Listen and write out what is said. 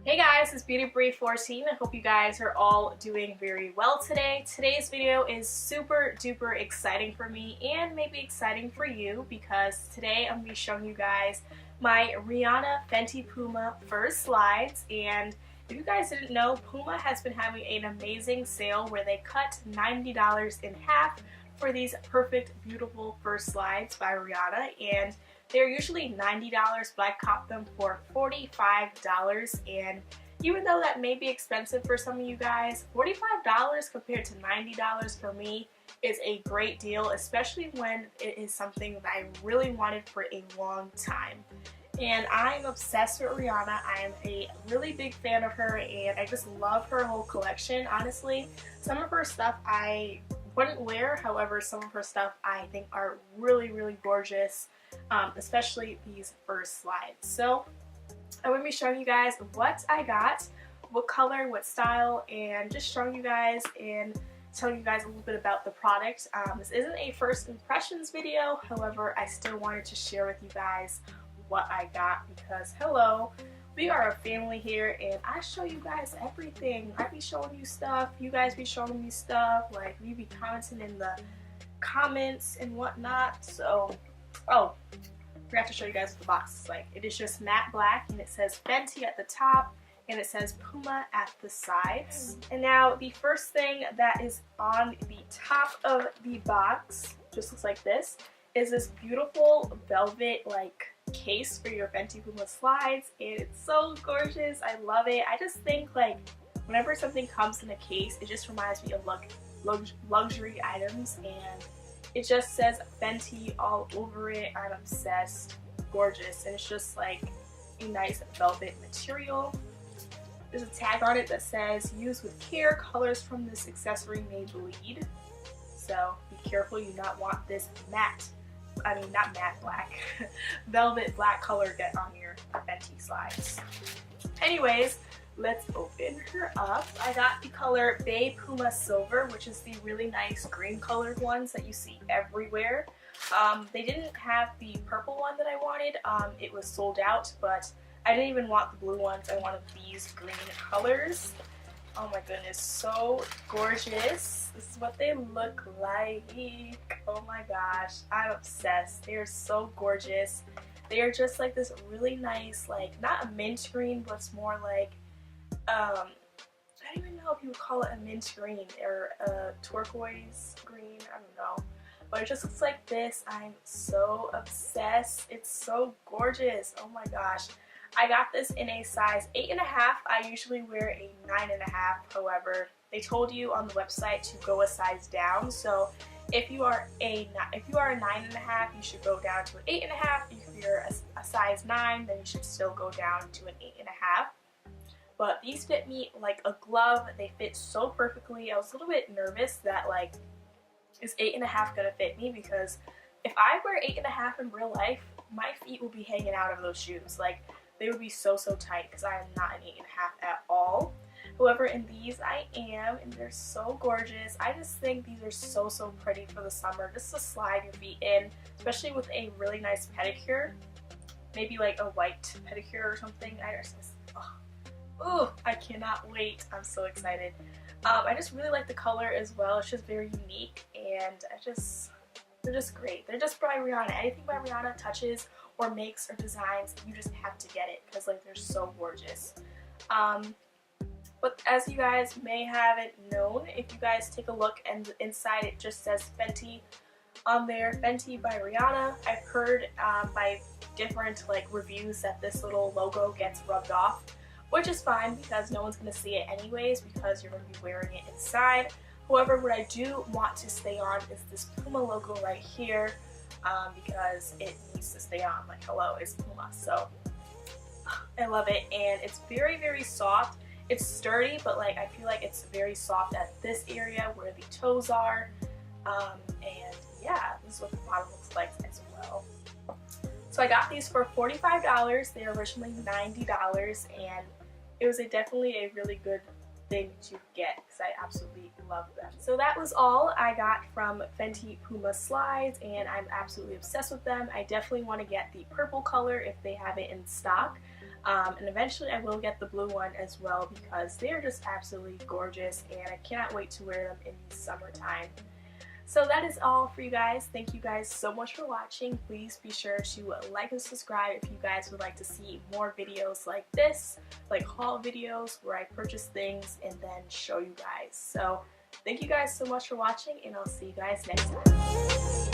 Hey guys, it's Beauty Brie 14. I hope you guys are all doing very well today. Today's video is super duper exciting for me and maybe exciting for you because today I'm going to be showing you guys my Rihanna Fenty Puma fur slides. And if you guys didn't know, Puma has been having an amazing sale where they cut $90 in half for these perfect beautiful fur slides by Rihanna, and they're usually $90, but I caught them for $45, and even though that may be expensive for some of you guys, $45 compared to $90 for me is a great deal, especially when it is something that I really wanted for a long time. And I'm obsessed with Rihanna. I am a really big fan of her, and I just love her whole collection, honestly. Some of her stuff I wouldn't wear, however, some of her stuff I think are really gorgeous. Especially these fur slides. So I will be showing you guys what I got, what color, what style, and just showing you guys and telling you guys a little bit about the product. This isn't a first impressions video, however, I still wanted to share with you guys what I got because, hello, we are a family here and I show you guys everything. I be showing you stuff, you guys be showing me stuff, like we be commenting in the comments and whatnot. So oh, forgot to show you guys what the box is like. It is just matte black and it says Fenty at the top and it says Puma at the sides. And now the first thing that is on the top of the box, just looks like this, is this beautiful velvet like case for your Fenty Puma slides, and it's so gorgeous. I love it. I just think like whenever something comes in a case, it just reminds me of like luxury items, and it just says Fenty all over it. I'm obsessed. Gorgeous. And it's just like a nice velvet material. There's a tag on it that says use with care, colors from this accessory may bleed. So be careful, you not want this matte, not matte black, velvet black color get on your Fenty slides. Anyways, let's open her up. I got the color Bay Puma Silver, which is the really nice green colored ones that you see everywhere. They didn't have the purple one that I wanted. It was sold out, but I didn't even want the blue ones. I wanted these green colors. Oh my goodness, so gorgeous. This is what they look like. Oh my gosh, I'm obsessed. They are so gorgeous. They are just like this really nice, like not a mint green, but it's more like I don't even know if you would call it a mint green or a turquoise green, I don't know. But it just looks like this. I'm so obsessed. It's so gorgeous. Oh my gosh. I got this in a size 8.5. I usually wear a 9.5. However, they told you on the website to go a size down. So if you are a 9.5, you should go down to an 8.5. If you're a size 9, then you should still go down to an 8.5. But these fit me like a glove. They fit so perfectly. I was a little bit nervous that like, is 8.5 gonna fit me? Because if I wear 8.5 in real life, my feet will be hanging out of those shoes. Like, they would be so tight because I am not an 8.5 at all. However, in these I am, and they're so gorgeous. I just think these are so pretty for the summer, just to slide your feet in, especially with a really nice pedicure. Maybe like a white pedicure or something. Oh, I cannot wait. I'm so excited. I just really like the color as well. It's just very unique, and they're just great. They're just by Rihanna. Anything by Rihanna touches or makes or designs, you just have to get it because like they're so gorgeous. But as you guys may haven't known, if you guys take a look and inside it just says Fenty on there, Fenty by Rihanna. I've heard by different like reviews that this little logo gets rubbed off, which is fine because no one's going to see it anyways because you're going to be wearing it inside. However, what I do want to stay on is this Puma logo right here because it needs to stay on. Like, hello, it's Puma. So I love it, and it's very soft. It's sturdy, but like I feel like it's very soft at this area where the toes are. And yeah, this is what the bottom looks like as well. So I got these for $45. They were originally $90, and it was definitely a really good thing to get because I absolutely love them. So that was all I got from Fenty Puma slides, and I'm absolutely obsessed with them. I definitely want to get the purple color if they have it in stock. And eventually I will get the blue one as well because they are just absolutely gorgeous and I cannot wait to wear them in the summertime. So that is all for you guys. Thank you guys so much for watching. Please be sure to like and subscribe if you guys would like to see more videos like this, like haul videos where I purchase things and then show you guys. So thank you guys so much for watching, and I'll see you guys next time.